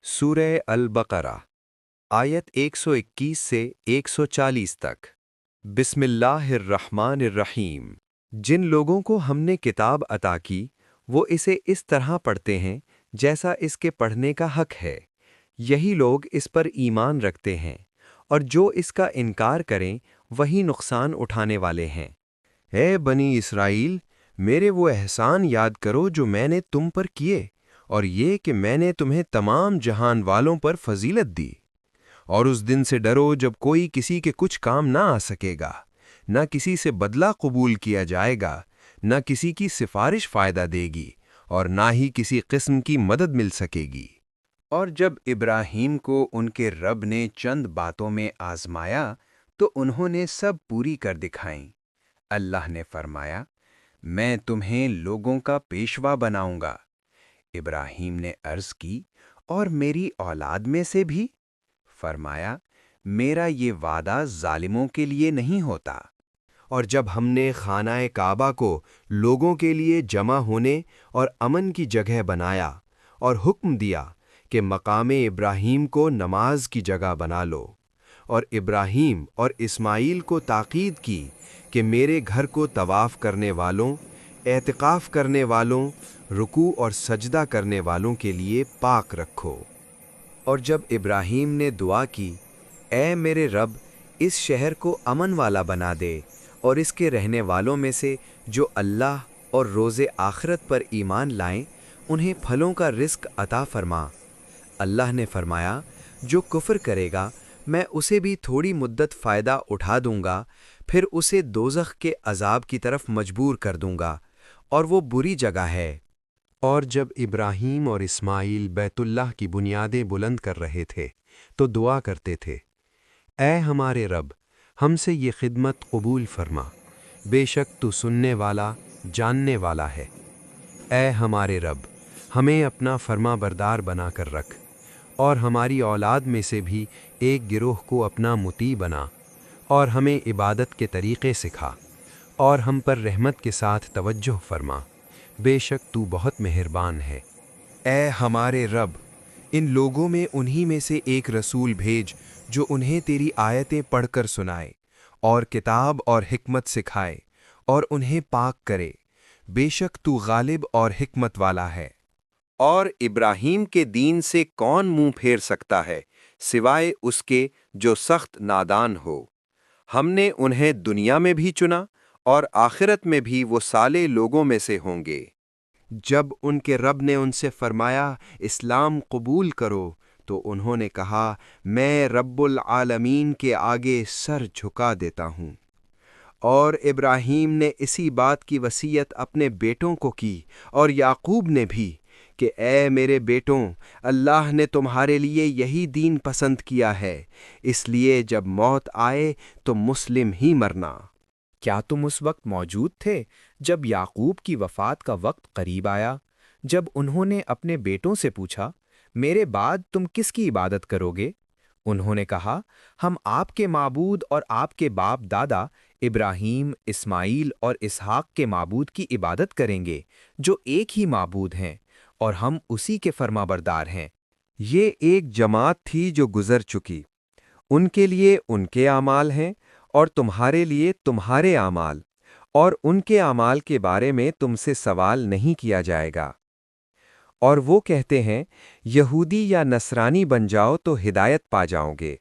سورہ البقرہ آیت 121 سے 140 تک۔ بسم اللہ الرحمن الرحیم۔ جن لوگوں کو ہم نے کتاب عطا کی وہ اسے اس طرح پڑھتے ہیں جیسا اس کے پڑھنے کا حق ہے، یہی لوگ اس پر ایمان رکھتے ہیں، اور جو اس کا انکار کریں وہی نقصان اٹھانے والے ہیں۔ اے بنی اسرائیل، میرے وہ احسان یاد کرو جو میں نے تم پر کیے، اور یہ کہ میں نے تمہیں تمام جہان والوں پر فضیلت دی۔ اور اس دن سے ڈرو جب کوئی کسی کے کچھ کام نہ آ سکے گا، نہ کسی سے بدلہ قبول کیا جائے گا، نہ کسی کی سفارش فائدہ دے گی، اور نہ ہی کسی قسم کی مدد مل سکے گی۔ اور جب ابراہیم کو ان کے رب نے چند باتوں میں آزمایا تو انہوں نے سب پوری کر دکھائیں۔ اللہ نے فرمایا، میں تمہیں لوگوں کا پیشوا بناؤں گا۔ ابراہیم نے عرض کی، اور میری اولاد میں سے بھی؟ فرمایا، میرا یہ وعدہ ظالموں کے لیے نہیں ہوتا۔ اور جب ہم نے خانہ کعبہ کو لوگوں کے لیے جمع ہونے اور امن کی جگہ بنایا اور حکم دیا کہ مقام ابراہیم کو نماز کی جگہ بنا لو، اور ابراہیم اور اسماعیل کو تاکید کی کہ میرے گھر کو طواف کرنے والوں، اعتکاف کرنے والوں، رکوع اور سجدہ کرنے والوں کے لیے پاک رکھو۔ اور جب ابراہیم نے دعا کی، اے میرے رب، اس شہر کو امن والا بنا دے، اور اس کے رہنے والوں میں سے جو اللہ اور روز آخرت پر ایمان لائیں انہیں پھلوں کا رزق عطا فرما۔ اللہ نے فرمایا، جو کفر کرے گا میں اسے بھی تھوڑی مدت فائدہ اٹھا دوں گا، پھر اسے دوزخ کے عذاب کی طرف مجبور کر دوں گا، اور وہ بری جگہ ہے۔ اور جب ابراہیم اور اسماعیل بیت اللہ کی بنیادیں بلند کر رہے تھے تو دعا کرتے تھے، اے ہمارے رب، ہم سے یہ خدمت قبول فرما، بے شک تو سننے والا، جاننے والا ہے۔ اے ہمارے رب، ہمیں اپنا فرما بردار بنا کر رکھ، اور ہماری اولاد میں سے بھی ایک گروہ کو اپنا مطیع بنا، اور ہمیں عبادت کے طریقے سکھا، اور ہم پر رحمت کے ساتھ توجہ فرما، بے شک تو بہت مہربان ہے۔ اے ہمارے رب، ان لوگوں میں انہی میں سے ایک رسول بھیج جو انہیں تیری آیتیں پڑھ کر سنائے، اور کتاب اور حکمت سکھائے، اور انہیں پاک کرے، بے شک تو غالب اور حکمت والا ہے۔ اور ابراہیم کے دین سے کون منہ پھیر سکتا ہے سوائے اس کے جو سخت نادان ہو؟ ہم نے انہیں دنیا میں بھی چنا اور آخرت میں بھی وہ صالح لوگوں میں سے ہوں گے۔ جب ان کے رب نے ان سے فرمایا اسلام قبول کرو تو انہوں نے کہا، میں رب العالمین کے آگے سر جھکا دیتا ہوں۔ اور ابراہیم نے اسی بات کی وصیت اپنے بیٹوں کو کی، اور یعقوب نے بھی، کہ اے میرے بیٹوں، اللہ نے تمہارے لیے یہی دین پسند کیا ہے، اس لیے جب موت آئے تو مسلم ہی مرنا۔ کیا تم اس وقت موجود تھے جب یعقوب کی وفات کا وقت قریب آیا، جب انہوں نے اپنے بیٹوں سے پوچھا، میرے بعد تم کس کی عبادت کرو گے؟ انہوں نے کہا، ہم آپ کے معبود اور آپ کے باپ دادا ابراہیم، اسماعیل اور اسحاق کے معبود کی عبادت کریں گے، جو ایک ہی معبود ہیں، اور ہم اسی کے فرما بردار ہیں۔ یہ ایک جماعت تھی جو گزر چکی، ان کے لیے ان کے اعمال ہیں اور تمہارے لیے تمہارے اعمال، اور ان کے اعمال کے بارے میں تم سے سوال نہیں کیا جائے گا۔ اور وہ کہتے ہیں یہودی یا نصرانی بن جاؤ تو ہدایت پا جاؤ گے۔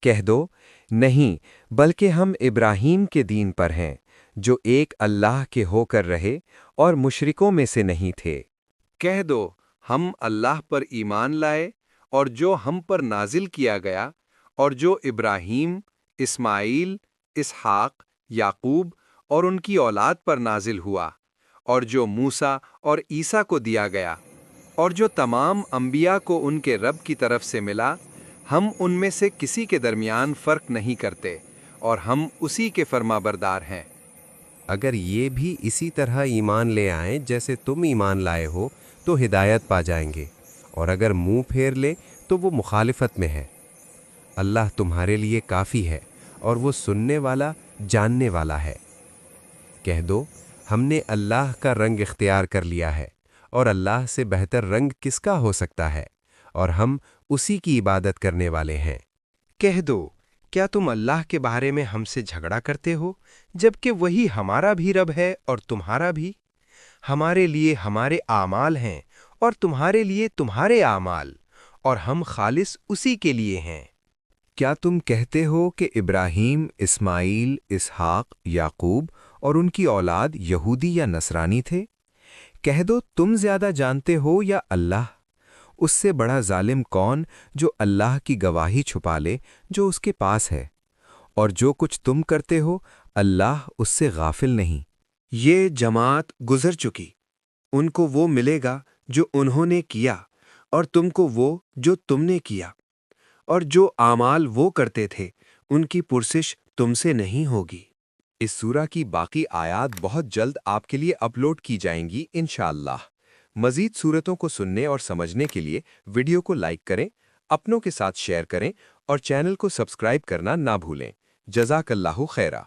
کہہ دو، نہیں، بلکہ ہم ابراہیم کے دین پر ہیں جو ایک اللہ کے ہو کر رہے اور مشرکوں میں سے نہیں تھے۔ کہہ دو، ہم اللہ پر ایمان لائے اور جو ہم پر نازل کیا گیا، اور جو ابراہیم، اسماعیل، اسحاق، یعقوب اور ان کی اولاد پر نازل ہوا، اور جو موسیٰ اور عیسیٰ کو دیا گیا، اور جو تمام انبیاء کو ان کے رب کی طرف سے ملا، ہم ان میں سے کسی کے درمیان فرق نہیں کرتے، اور ہم اسی کے فرما بردار ہیں۔ اگر یہ بھی اسی طرح ایمان لے آئیں جیسے تم ایمان لائے ہو تو ہدایت پا جائیں گے، اور اگر منہ پھیر لے تو وہ مخالفت میں ہے۔ اللہ تمہارے لیے کافی ہے، اور وہ سننے والا، جاننے والا ہے۔ کہہ دو، ہم نے اللہ کا رنگ اختیار کر لیا ہے، اور اللہ سے بہتر رنگ کس کا ہو سکتا ہے؟ اور ہم اسی کی عبادت کرنے والے ہیں۔ کہہ دو، کیا تم اللہ کے بارے میں ہم سے جھگڑا کرتے ہو جبکہ وہی ہمارا بھی رب ہے اور تمہارا بھی؟ ہمارے لیے ہمارے اعمال ہیں اور تمہارے لیے تمہارے اعمال، اور ہم خالص اسی کے لیے ہیں۔ کیا تم کہتے ہو کہ ابراہیم، اسماعیل، اسحاق، یعقوب اور ان کی اولاد یہودی یا نصرانی تھے؟ کہہ دو، تم زیادہ جانتے ہو یا اللہ؟ اس سے بڑا ظالم کون جو اللہ کی گواہی چھپا لے جو اس کے پاس ہے؟ اور جو کچھ تم کرتے ہو اللہ اس سے غافل نہیں۔ یہ جماعت گزر چکی، ان کو وہ ملے گا جو انہوں نے کیا، اور تم کو وہ جو تم نے کیا، اور جو اعمال وہ کرتے تھے ان کی پرسش تم سے نہیں ہوگی۔ اس سورہ کی باقی آیات بہت جلد آپ کے لیے اپلوڈ کی جائیں گی انشاءاللہ۔ مزید صورتوں کو سننے اور سمجھنے کے لیے ویڈیو کو لائک کریں، اپنوں کے ساتھ شیئر کریں اور چینل کو سبسکرائب کرنا نہ بھولیں۔ جزاک اللہ خیرہ۔